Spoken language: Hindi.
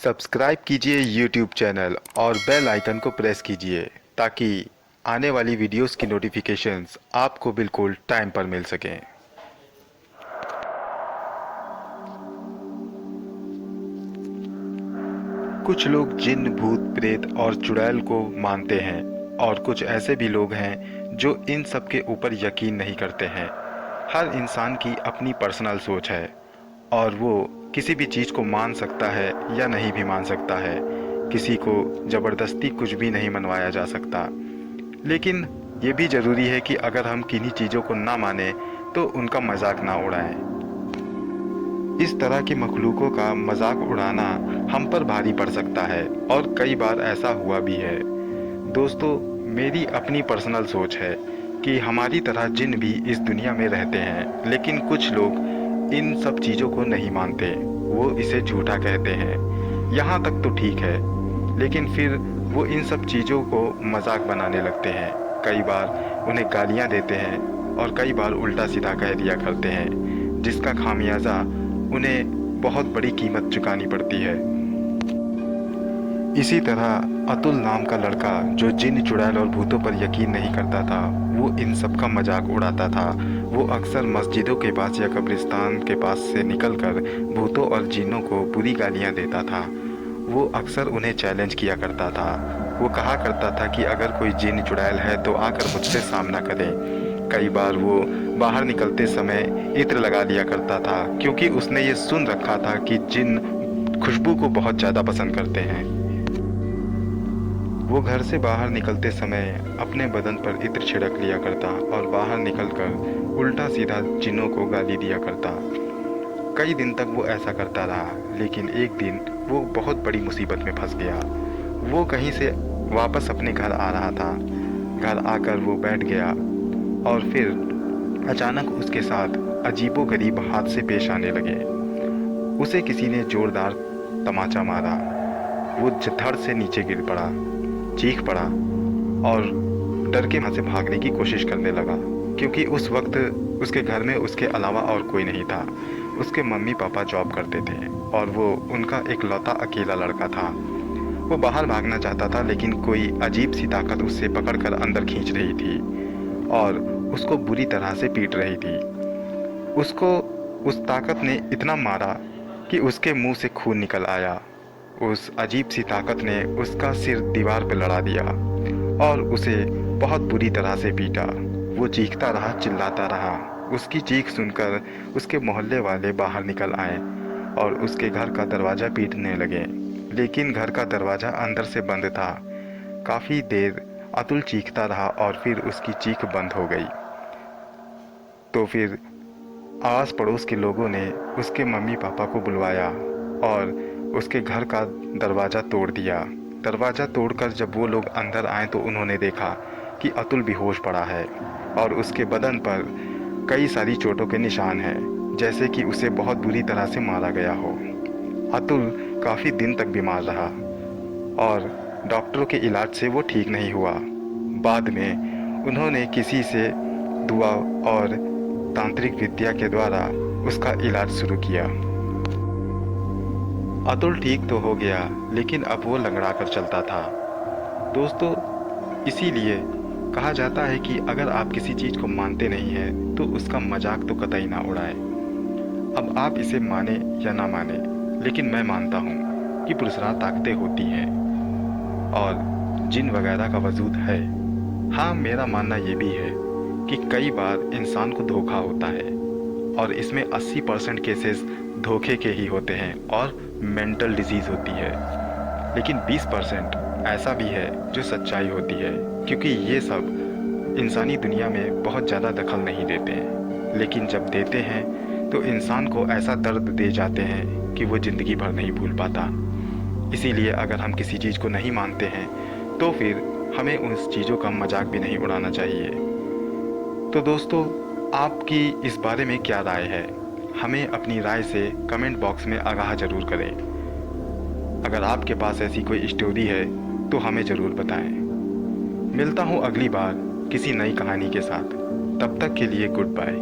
सब्सक्राइब कीजिए यूट्यूब चैनल और बेल आइकन को प्रेस कीजिए ताकि आने वाली वीडियोस की नोटिफिकेशंस आपको बिल्कुल टाइम पर मिल सकें। कुछ लोग जिन, भूत, प्रेत और चुड़ैल को मानते हैं और कुछ ऐसे भी लोग हैं जो इन सब के ऊपर यकीन नहीं करते हैं। हर इंसान की अपनी पर्सनल सोच है और वो किसी भी चीज़ को मान सकता है या नहीं भी मान सकता है। किसी को ज़बरदस्ती कुछ भी नहीं मनवाया जा सकता। लेकिन ये भी ज़रूरी है कि अगर हम किन्हीं चीज़ों को ना माने तो उनका मजाक ना उड़ाएं। इस तरह की मखलूकों का मजाक उड़ाना हम पर भारी पड़ सकता है और कई बार ऐसा हुआ भी है। दोस्तों, मेरी अपनी पर्सनल सोच है कि हमारी तरह जिन भी इस दुनिया में रहते हैं, लेकिन कुछ लोग इन सब चीज़ों को नहीं मानते। वो इसे झूठा कहते हैं। यहाँ तक तो ठीक है, लेकिन फिर वो इन सब चीज़ों को मजाक बनाने लगते हैं। कई बार उन्हें गालियाँ देते हैं और कई बार उल्टा सीधा कह दिया करते हैं, जिसका खामियाजा उन्हें बहुत बड़ी कीमत चुकानी पड़ती है। इसी तरह अतुल नाम का लड़का जो जिन, चुड़ैल और भूतों पर यकीन नहीं करता था, वो इन सब का मजाक उड़ाता था। वो अक्सर मस्जिदों के पास या कब्रिस्तान के पास से निकलकर भूतों और जिन्नों को बुरी गालियां देता था। वो अक्सर उन्हें चैलेंज किया करता था। वो कहा करता था कि अगर कोई जिन, चुड़ैल है तो आकर मुझसे सामना करे। कई बार वो बाहर निकलते समय इत्र लगा लिया करता था, क्योंकि उसने ये सुन रखा था कि जिन खुशबू को बहुत ज़्यादा पसंद करते हैं। वो घर से बाहर निकलते समय अपने बदन पर इत्र छिड़क लिया करता और बाहर निकलकर उल्टा सीधा जिन्नों को गाली दिया करता। कई दिन तक वो ऐसा करता रहा, लेकिन एक दिन वो बहुत बड़ी मुसीबत में फंस गया। वो कहीं से वापस अपने घर आ रहा था। घर आकर वो बैठ गया और फिर अचानक उसके साथ अजीबोगरीब हादसे पेश आने लगे। उसे किसी ने जोरदार तमाचा मारा। वो धड़ से नीचे गिर पड़ा, चीख पड़ा और डर के वहाँ से भागने की कोशिश करने लगा, क्योंकि उस वक्त उसके घर में उसके अलावा और कोई नहीं था। उसके मम्मी पापा जॉब करते थे और वो उनका इकलौता अकेला लड़का था। वो बाहर भागना चाहता था, लेकिन कोई अजीब सी ताकत उससे पकड़कर अंदर खींच रही थी और उसको बुरी तरह से पीट रही थी। उसको उस ताकत ने इतना मारा कि उसके मुंह से खून निकल आया। उस अजीब सी ताकत ने उसका सिर दीवार पर लड़ा दिया और उसे बहुत बुरी तरह से पीटा। वो चीखता रहा, चिल्लाता रहा। उसकी चीख सुनकर उसके मोहल्ले वाले बाहर निकल आए और उसके घर का दरवाज़ा पीटने लगे, लेकिन घर का दरवाज़ा अंदर से बंद था। काफ़ी देर अतुल चीखता रहा और फिर उसकी चीख बंद हो गई। तो फिर आस पड़ोस के लोगों ने उसके मम्मी पापा को बुलवाया और उसके घर का दरवाज़ा तोड़ दिया। दरवाज़ा तोड़कर जब वो लोग अंदर आए तो उन्होंने देखा कि अतुल बेहोश पड़ा है और उसके बदन पर कई सारी चोटों के निशान हैं, जैसे कि उसे बहुत बुरी तरह से मारा गया हो। अतुल काफ़ी दिन तक बीमार रहा और डॉक्टरों के इलाज से वो ठीक नहीं हुआ। बाद में उन्होंने किसी से दुआ और तांत्रिक विद्या के द्वारा उसका इलाज शुरू किया। अतुल ठीक तो हो गया, लेकिन अब वो लंगड़ा कर चलता था। दोस्तों, इसीलिए कहा जाता है कि अगर आप किसी चीज़ को मानते नहीं हैं तो उसका मजाक तो कतई ना उड़ाएं। अब आप इसे माने या ना माने, लेकिन मैं मानता हूँ कि पुरस्कार ताकतें होती हैं और जिन वगैरह का वजूद है। हाँ, मेरा मानना ये भी है कि कई बार इंसान को धोखा होता है और इसमें 80% केसेस धोखे के ही होते हैं और मेंटल डिजीज़ होती है, लेकिन 20% ऐसा भी है जो सच्चाई होती है, क्योंकि ये सब इंसानी दुनिया में बहुत ज़्यादा दखल नहीं देते हैं, लेकिन जब देते हैं तो इंसान को ऐसा दर्द दे जाते हैं कि वो ज़िंदगी भर नहीं भूल पाता। इसीलिए अगर हम किसी चीज़ को नहीं मानते हैं तो फिर हमें उस चीज़ों का मजाक भी नहीं उड़ाना चाहिए। तो दोस्तों, आपकी इस बारे में क्या राय है? हमें अपनी राय से कमेंट बॉक्स में आगाह ज़रूर करें। अगर आपके पास ऐसी कोई स्टोरी है तो हमें ज़रूर बताएं। मिलता हूँ अगली बार किसी नई कहानी के साथ। तब तक के लिए गुड बाय।